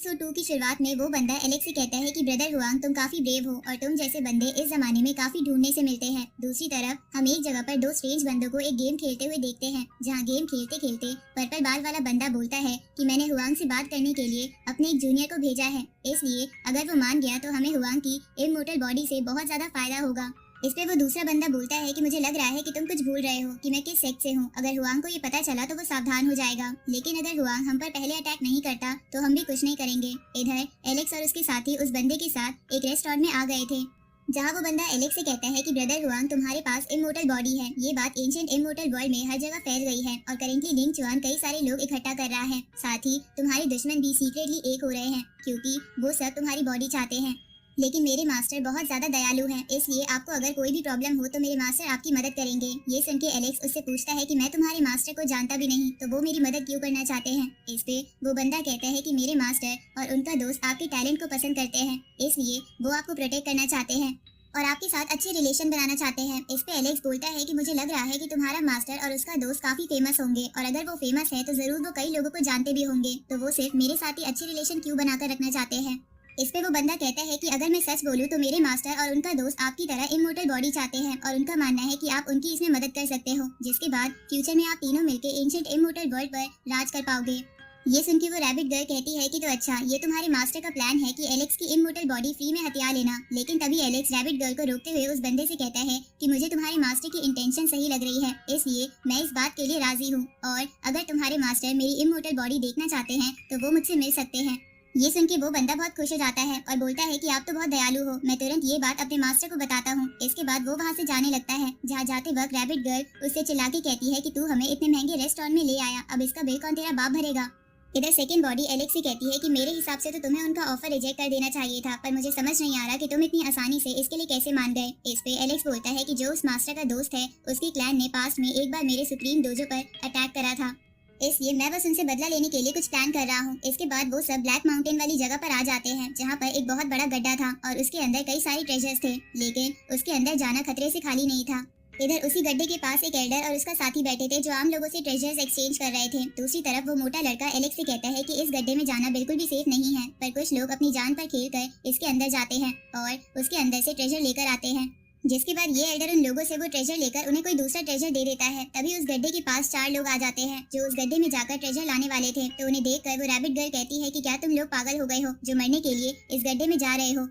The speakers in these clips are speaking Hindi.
एपिसोड 2 की शुरुआत में वो बंदा एलेक्स से कहता है कि ब्रदर हुआंग तुम काफी ब्रेव हो और तुम जैसे बंदे इस जमाने में काफी ढूंढने से मिलते हैं। दूसरी तरफ हम एक जगह पर दो स्ट्रेंज बंदों को एक गेम खेलते हुए देखते हैं, जहां गेम खेलते खेलते पर्पल बाल वाला बंदा बोलता है कि मैंने हुआंग से बात करने के लिए अपने एक जूनियर को भेजा है, इसलिए अगर वो मान गया तो हमें हुआंग की इमोर्टल बॉडी से बहुत ज्यादा फायदा होगा। इस पे वो दूसरा बंदा बोलता है कि मुझे लग रहा है कि तुम कुछ भूल रहे हो कि मैं किस सेक्स से हूँ। अगर हुआंग को ये पता चला तो वो सावधान हो जाएगा, लेकिन अगर हुआंग हम पर पहले अटैक नहीं करता तो हम भी कुछ नहीं करेंगे। इधर एलेक्स और उसके साथी उस बंदे के साथ एक रेस्टोरेंट में आ गए थे, जहाँ वो बंदा एलेक्स से कहता है कि ब्रदर हुआंग तुम्हारे पास इमोर्टल बॉडी है। ये बात एंशिएंट इमोर्टल वर्ल्ड में हर जगह फैल गई है और करेंटली लिंग चुआन कई सारे लोग इकट्ठा कर रहा है। साथ ही तुम्हारे दुश्मन भी सीक्रेटली एक हो रहे हैं, क्योंकि वो सब तुम्हारी बॉडी चाहते हैं। लेकिन मेरे मास्टर बहुत ज्यादा दयालु हैं, इसलिए आपको अगर कोई भी प्रॉब्लम हो तो मेरे मास्टर आपकी मदद करेंगे। ये सुन के एलेक्स उससे पूछता है कि मैं तुम्हारे मास्टर को जानता भी नहीं तो वो मेरी मदद क्यों करना चाहते हैं। इस पे वो बंदा कहता है कि मेरे मास्टर और उनका दोस्त आपके टैलेंट को पसंद करते हैं, इसलिए वो आपको प्रोटेक्ट करना चाहते हैं और आपके साथ अच्छे रिलेशन बनाना चाहते हैं। इस पे एलेक्स बोलता है कि मुझे लग रहा है कि तुम्हारा मास्टर और उसका दोस्त काफी फेमस होंगे, और अगर वो फेमस है तो जरूर वो कई लोगों को जानते भी होंगे, तो वो सिर्फ मेरे साथ ही अच्छे रिलेशन क्यों बनाकर रखना चाहते हैं। इस पे वो बंदा कहता है कि अगर मैं सच बोलूं तो मेरे मास्टर और उनका दोस्त आपकी तरह इमोर्टल बॉडी चाहते हैं और उनका मानना है कि आप उनकी इसमें मदद कर सकते हो, जिसके बाद फ्यूचर में आप तीनों मिलकर एंशिएंट इमोर्टल वर्ल्ड पर राज कर पाओगे। ये सुन के वो रैबिट गर्ल कहती है कि तो अच्छा, ये तुम्हारे मास्टर का प्लान है कि एलेक्स की इमोर्टल बॉडी फ्री में हथिया लेना। लेकिन तभी एलेक्स रैबिट गर्ल को रोकते हुए उस बंदे से कहता है कि मुझे तुम्हारे मास्टर की इंटेंशन सही लग रही है, इसलिए मैं इस बात के लिए राजी हूँ, और अगर तुम्हारे मास्टर मेरी इमोर्टल बॉडी देखना चाहते हैं तो वो मुझसे मिल सकते हैं। ये सुन के वो बंदा बहुत खुश हो जाता है और बोलता है कि आप तो बहुत दयालु हो, मैं तुरंत ये बात अपने मास्टर को बताता हूँ। इसके बाद वो वहाँ से जाने लगता है, जहाँ जाते वक्त रैबिट गर्ल उससे चिल्ला के कहती है कि तू हमें इतने महंगे रेस्टोरेंट में ले आया, अब इसका बिल कौन तेरा बाप भरेगा। इधर सेकंड बॉडी एलेक्स से कहती है कि मेरे हिसाब से तो तुम्हें उनका ऑफर रिजेक्ट कर देना चाहिए था, पर मुझे समझ नहीं आ रहा कि तुम इतनी आसानी से इसके लिए कैसे मान गए। इस पे एलेक्स बोलता है कि जो उस मास्टर का दोस्त है उसकी क्लैन ने पास्ट में एक बार मेरे सुप्रीम डोजो पर अटैक करा था, इसलिए मैं बस उनसे बदला लेने के लिए कुछ प्लान कर रहा हूँ। इसके बाद वो सब ब्लैक माउंटेन वाली जगह पर आ जाते हैं, जहाँ पर एक बहुत बड़ा गड्ढा था और उसके अंदर कई सारे ट्रेजर्स थे, लेकिन उसके अंदर जाना खतरे से खाली नहीं था। इधर उसी गड्ढे के पास एक एल्डर और उसका साथी बैठे थे, जो आम लोगों से ट्रेजर्स एक्सचेंज कर रहे थे। दूसरी तरफ वो मोटा लड़का एलेक्स से कहता है कि इस गड्ढे में जाना बिल्कुल भी सेफ नहीं है, पर कुछ लोग अपनी जान पर खेल कर इसके अंदर जाते हैं और उसके अंदर से ट्रेजर लेकर आते हैं। जिसके बाद ये एल्डर उन लोगों से वो ट्रेजर लेकर उन्हें कोई दूसरा ट्रेजर दे देता है। तभी उस गड्ढे के पास चार लोग आ जाते हैं, जो उस गड्ढे में जाकर ट्रेजर लाने वाले थे। तो उन्हें देखकर वो रैबिट गर्ल कहती है कि क्या तुम लोग पागल हो गए हो जो मरने के लिए इस गड्ढे में जा रहे हो।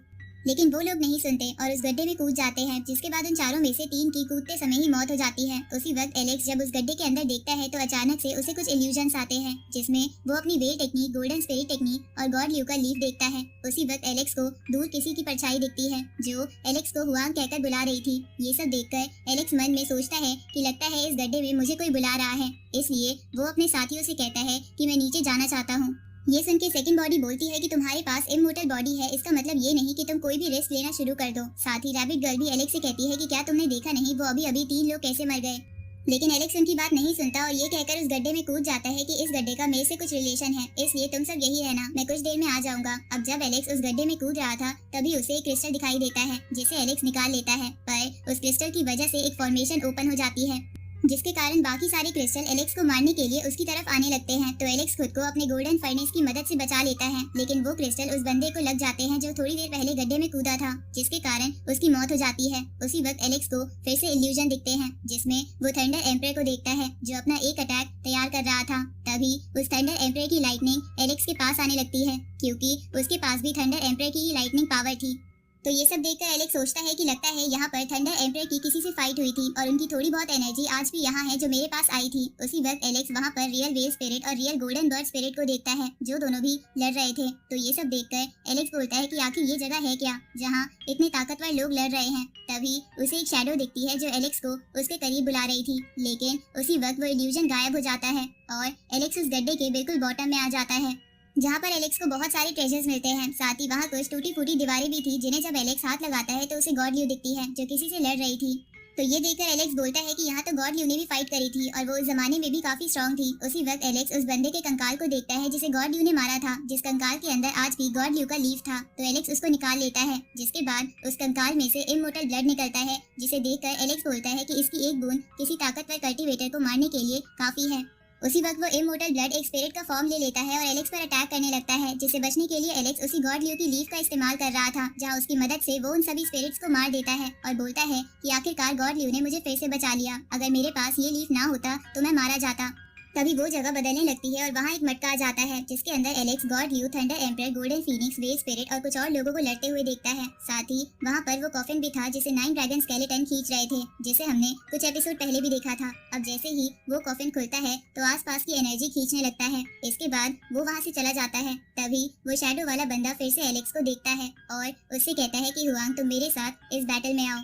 लेकिन वो लोग नहीं सुनते और उस गड्ढे में कूद जाते हैं, जिसके बाद उन चारों में से तीन की कूदते समय ही मौत हो जाती है। उसी वक्त एलेक्स जब उस गड्ढे के अंदर देखता है तो अचानक से उसे कुछ इल्यूजन्स आते हैं, जिसमें वो अपनी well technique, golden spirit technique और गॉड ल्यू का लीफ देखता है। उसी वक्त एलेक्स को दूर किसी की परछाई दिखती है, जो एलेक्स को हुआंग कहकर बुला रही थी। ये सब देखकर एलेक्स मन में सोचता है कि लगता है इस गड्ढे में मुझे कोई बुला रहा है, इसलिए वो अपने साथियों से कहता है कि मैं नीचे जाना चाहता हूँ। ये सुन के सेकंड बॉडी बोलती है कि तुम्हारे पास इमोर्टल बॉडी है, इसका मतलब ये नहीं कि तुम कोई भी रिस्क लेना शुरू कर दो। साथ ही रैबिट गर्ल भी एलेक्स से कहती है कि क्या तुमने देखा नहीं वो अभी अभी तीन लोग कैसे मर गए। लेकिन एलेक्स उनकी बात नहीं सुनता और ये कहकर उस गड्ढे में कूद जाता है कि इस गड्ढे का मेरे से कुछ रिलेशन है, इसलिए तुम सब यही रहना, मैं कुछ देर में आ जाऊंगा। अब जब एलेक्स उस गड्ढे में कूद रहा था तभी उसे एक क्रिस्टल दिखाई देता है, जिसे एलेक्स निकाल लेता है, पर उस क्रिस्टल की वजह से एक फॉर्मेशन ओपन हो जाती है, जिसके कारण बाकी सारे क्रिस्टल एलेक्स को मारने के लिए उसकी तरफ आने लगते हैं। तो एलेक्स खुद को अपने गोल्डन फर्नेस की मदद से बचा लेता है, लेकिन वो क्रिस्टल उस बंदे को लग जाते हैं जो थोड़ी देर पहले गड्ढे में कूदा था, जिसके कारण उसकी मौत हो जाती है। उसी वक्त एलेक्स को फिर से इल्यूजन दिखते हैं, जिसमें वो थंडर एम्परर को देखता है, जो अपना एक अटैक तैयार कर रहा था। तभी उस थंडर एम्परर की लाइटनिंग एलेक्स के पास आने लगती है, क्योंकि उसके पास भी थंडर एम्परर की ही लाइटनिंग पावर थी। तो ये सब देखकर एलेक्स सोचता है कि लगता है यहाँ पर थंडर एम्परर की किसी से फाइट हुई थी और उनकी थोड़ी बहुत एनर्जी आज भी यहाँ है जो मेरे पास आई थी। उसी वक्त एलेक्स वहाँ पर रियल वेव स्पिरिट और रियल गोल्डन बर्ड स्पिरिट को देखता है, जो दोनों भी लड़ रहे थे। तो ये सब देखकर एलेक्स बोलता है कि आखिर ये जगह है क्या जहाँ इतने ताकतवर लोग लड़ रहे हैं। तभी उसे एक शैडो दिखती है जो एलेक्स को उसके करीब बुला रही थी, लेकिन उसी वक्त वो इल्यूजन गायब हो जाता है और एलेक्स उस गड्ढे के बिल्कुल बॉटम में आ जाता है, जहाँ पर एलेक्स को बहुत सारे ट्रेजर्स मिलते हैं। साथ ही वहाँ कुछ टूटी फूटी दीवारें भी थी, जिन्हें जब एलेक्स हाथ लगाता है तो उसे गॉड ल्यू दिखती है, जो किसी से लड़ रही थी। तो ये देखकर एलेक्स बोलता है कि यहाँ तो गॉड ल्यू ने भी फाइट करी थी और वो उस जमाने में भी काफी स्ट्रांग थी। उसी वक्त एलेक्स उस बंदे के कंकाल को देखता है जिसे गॉड ल्यू ने मारा था, जिस कंकाल के अंदर आज भी गॉड ल्यू का लीफ था। तो एलेक्स उसको निकाल लेता है, जिसके बाद उस कंकाल में से इमोर्टल ब्लड निकलता है, जिसे देखकर एलेक्स बोलता है कि इसकी एक बूंद किसी ताकतवर कल्टीवेटर को मारने के लिए काफी है। उसी वक्त वो इमोर्टल ब्लड एक स्पिरिट का फॉर्म ले लेता है और एलेक्स पर अटैक करने लगता है, जिससे बचने के लिए एलेक्स उसी गॉड ल्यू की लीफ का इस्तेमाल कर रहा था, जहां उसकी मदद से वो उन सभी स्पिरिट्स को मार देता है और बोलता है कि आखिरकार गॉड ल्यू ने मुझे फिर से बचा लिया, अगर मेरे पास ये लीफ ना होता तो मैं मारा जाता। तभी वो जगह बदलने लगती है और वहाँ एक मटका आ जाता है, जिसके अंदर Alex God Liu, thunder emperor, golden phoenix, wave spirit और कुछ और लोगों को लड़ते हुए देखता है। साथ ही वहाँ पर वो कॉफिन भी था जिसे 9 ड्रैगन स्केलेटन खींच रहे थे, जिसे हमने कुछ एपिसोड पहले भी देखा था। अब जैसे ही वो कॉफिन खुलता है तो आसपास की एनर्जी खींचने लगता है। इसके बाद वो वहाँ से चला जाता है। तभी वो शैडो वाला बंदा फिर से एलेक्स को देखता है और उससे कहता है कि हुआंग, तुम मेरे साथ इस बैटल में आओ।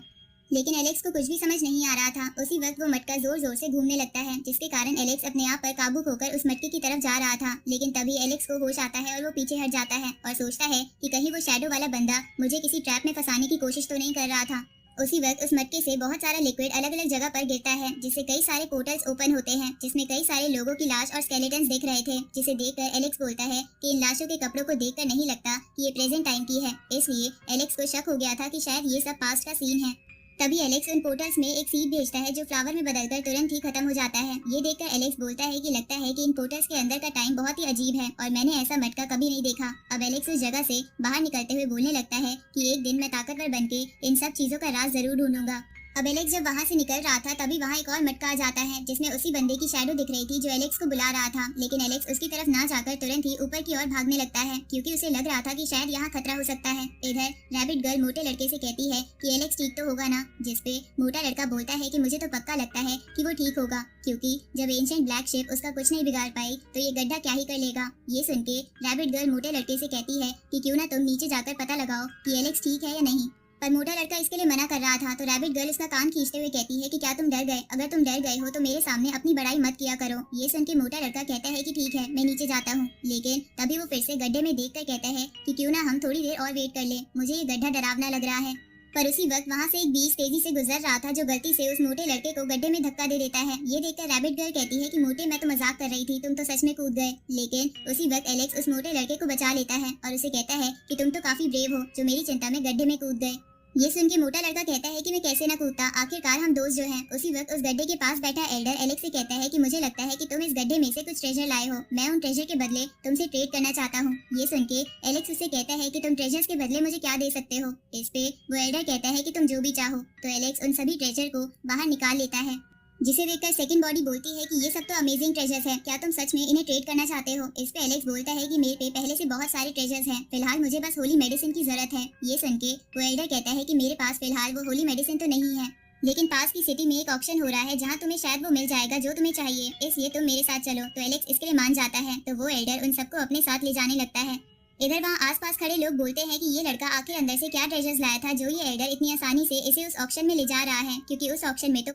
लेकिन एलेक्स को कुछ भी समझ नहीं आ रहा था। उसी वक्त वो मटका जोर जोर से घूमने लगता है, जिसके कारण एलेक्स अपने आप पर काबू खोकर उस मटके की तरफ जा रहा था। लेकिन तभी एलेक्स को होश आता है और वो पीछे हट जाता है और सोचता है कि कहीं वो शैडो वाला बंदा मुझे किसी ट्रैप में फंसाने की कोशिश तो नहीं कर रहा था। उसी वक्त उस मटके से बहुत सारा लिक्विड अलग अलग जगह पर गिरता है, जिससे कई सारे पोर्टल्स ओपन होते हैं, जिसमें कई सारे लोगों की लाश और स्केलेटन्स दिख रहे थे, जिसे देखकर एलेक्स बोलता है कि इन लाशों के कपड़ों को देखकर नहीं लगता कि ये प्रेजेंट टाइम की है। इसलिए एलेक्स को शक हो गया था कि शायद ये सब पास्ट का सीन है। तभी एलेक्स उन पोर्टल्स में एक सीड भेजता है जो फ्लावर में बदलकर तुरंत ही खत्म हो जाता है। ये देखकर एलेक्स बोलता है कि लगता है कि इन पोर्टल्स के अंदर का टाइम बहुत ही अजीब है और मैंने ऐसा मटका कभी नहीं देखा। अब एलेक्स उस जगह से बाहर निकलते हुए बोलने लगता है कि एक दिन मैं ताकतवर बनके इन सब चीजों का राज जरूर ढूंढूंगा। अब एलेक्स जब वहाँ से निकल रहा था तभी वहाँ एक और मटका आ जाता है, जिसमें उसी बंदे की शैडो दिख रही थी जो एलेक्स को बुला रहा था। लेकिन एलेक्स उसकी तरफ ना जाकर तुरंत ही ऊपर की ओर भागने लगता है, क्योंकि उसे लग रहा था कि शायद यहाँ खतरा हो सकता है। इधर रैबिट गर्ल मोटे लड़के से कहती है कि एलेक्स ठीक तो होगा ना, जिसपे मोटा लड़का बोलता है कि मुझे तो पक्का लगता है कि वो ठीक होगा, क्योंकि जब एंशिएंट ब्लैक शिप उसका कुछ नहीं बिगाड़ पाई तो ये गड्ढा क्या ही कर लेगा। ये सुन के रैबिट गर्ल मोटे लड़के से कहती है कि क्यों ना तुम नीचे जाकर पता लगाओ कि एलेक्स ठीक है या नहीं। पर मोटा लड़का इसके लिए मना कर रहा था, तो रैबिट गर्ल उसका कान खींचते हुए कहती है कि क्या तुम डर गए? अगर तुम डर गए हो तो मेरे सामने अपनी बड़ाई मत किया करो। ये सुन के मोटा लड़का कहता है कि ठीक है, मैं नीचे जाता हूँ। लेकिन तभी वो फिर से गड्ढे में देखकर कहता है कि क्यों ना हम थोड़ी देर और वेट कर ले, मुझे ये गड्ढा डरावना लग रहा है। पर उसी वक्त वहाँ से एक बीस तेजी से गुजर रहा था, जो गलती से उस मोटे लड़के को गड्ढे में धक्का दे देता है। ये देखकर रैबिट गर्ल कहती है कि मोटे, मैं तो मजाक कर रही थी, तुम तो सच में कूद गए। लेकिन उसी वक्त एलेक्स उस मोटे लड़के को बचा लेता है और उसे कहता है कि तुम तो काफी ब्रेव हो, जो मेरी चिंता में गड्ढे में कूद गए। ये सुन के मोटा लड़का कहता है कि मैं कैसे ना कूदता, आखिरकार हम दोस्त जो हैं। उसी वक्त उस गड्ढे के पास बैठा एल्डर एलेक्स से कहता है कि मुझे लगता है कि तुम इस गड्ढे में से कुछ ट्रेजर लाए हो, मैं उन ट्रेजर के बदले तुमसे ट्रेड करना चाहता हूँ। ये सुन के एलेक्स उससे कहता है कि तुम ट्रेजर्स के बदले मुझे क्या दे सकते हो। इस पे वो एल्डर कहता है कि तुम जो भी चाहो। तो एलेक्स उन सभी ट्रेजर को बाहर निकाल लेता है, जिसे देखकर सेकंड बॉडी बोलती है कि ये सब तो अमेजिंग ट्रेजर्स हैं, क्या तुम सच में इन्हें ट्रेड करना चाहते हो। इस पे एलेक्स बोलता है कि मेरे पे पहले से बहुत सारे ट्रेजर्स हैं, फिलहाल मुझे बस होली मेडिसिन की जरूरत है। ये सुन के वो एल्डर कहता है कि मेरे पास फिलहाल वो होली मेडिसिन तो नहीं है, लेकिन पास की सिटी में एक ऑक्शन हो रहा है जहाँ तुम्हें शायद वो मिल जाएगा जो तुम्हें चाहिए, इसलिए तुम मेरे साथ चलो। तो एलेक्स इसके लिए मान जाता है। तो वो एल्डर उन सबको अपने साथ ले जाने लगता है। इधर वहाँ आसपास खड़े लोग बोलते हैं कि ये लड़का आखिर अंदर से क्या ट्रेजर्स लाया था जो ये एल्डर इतनी आसानी से इसे उस ऑक्शन में ले जा रहा है, क्योंकि उस ऑक्शन में तो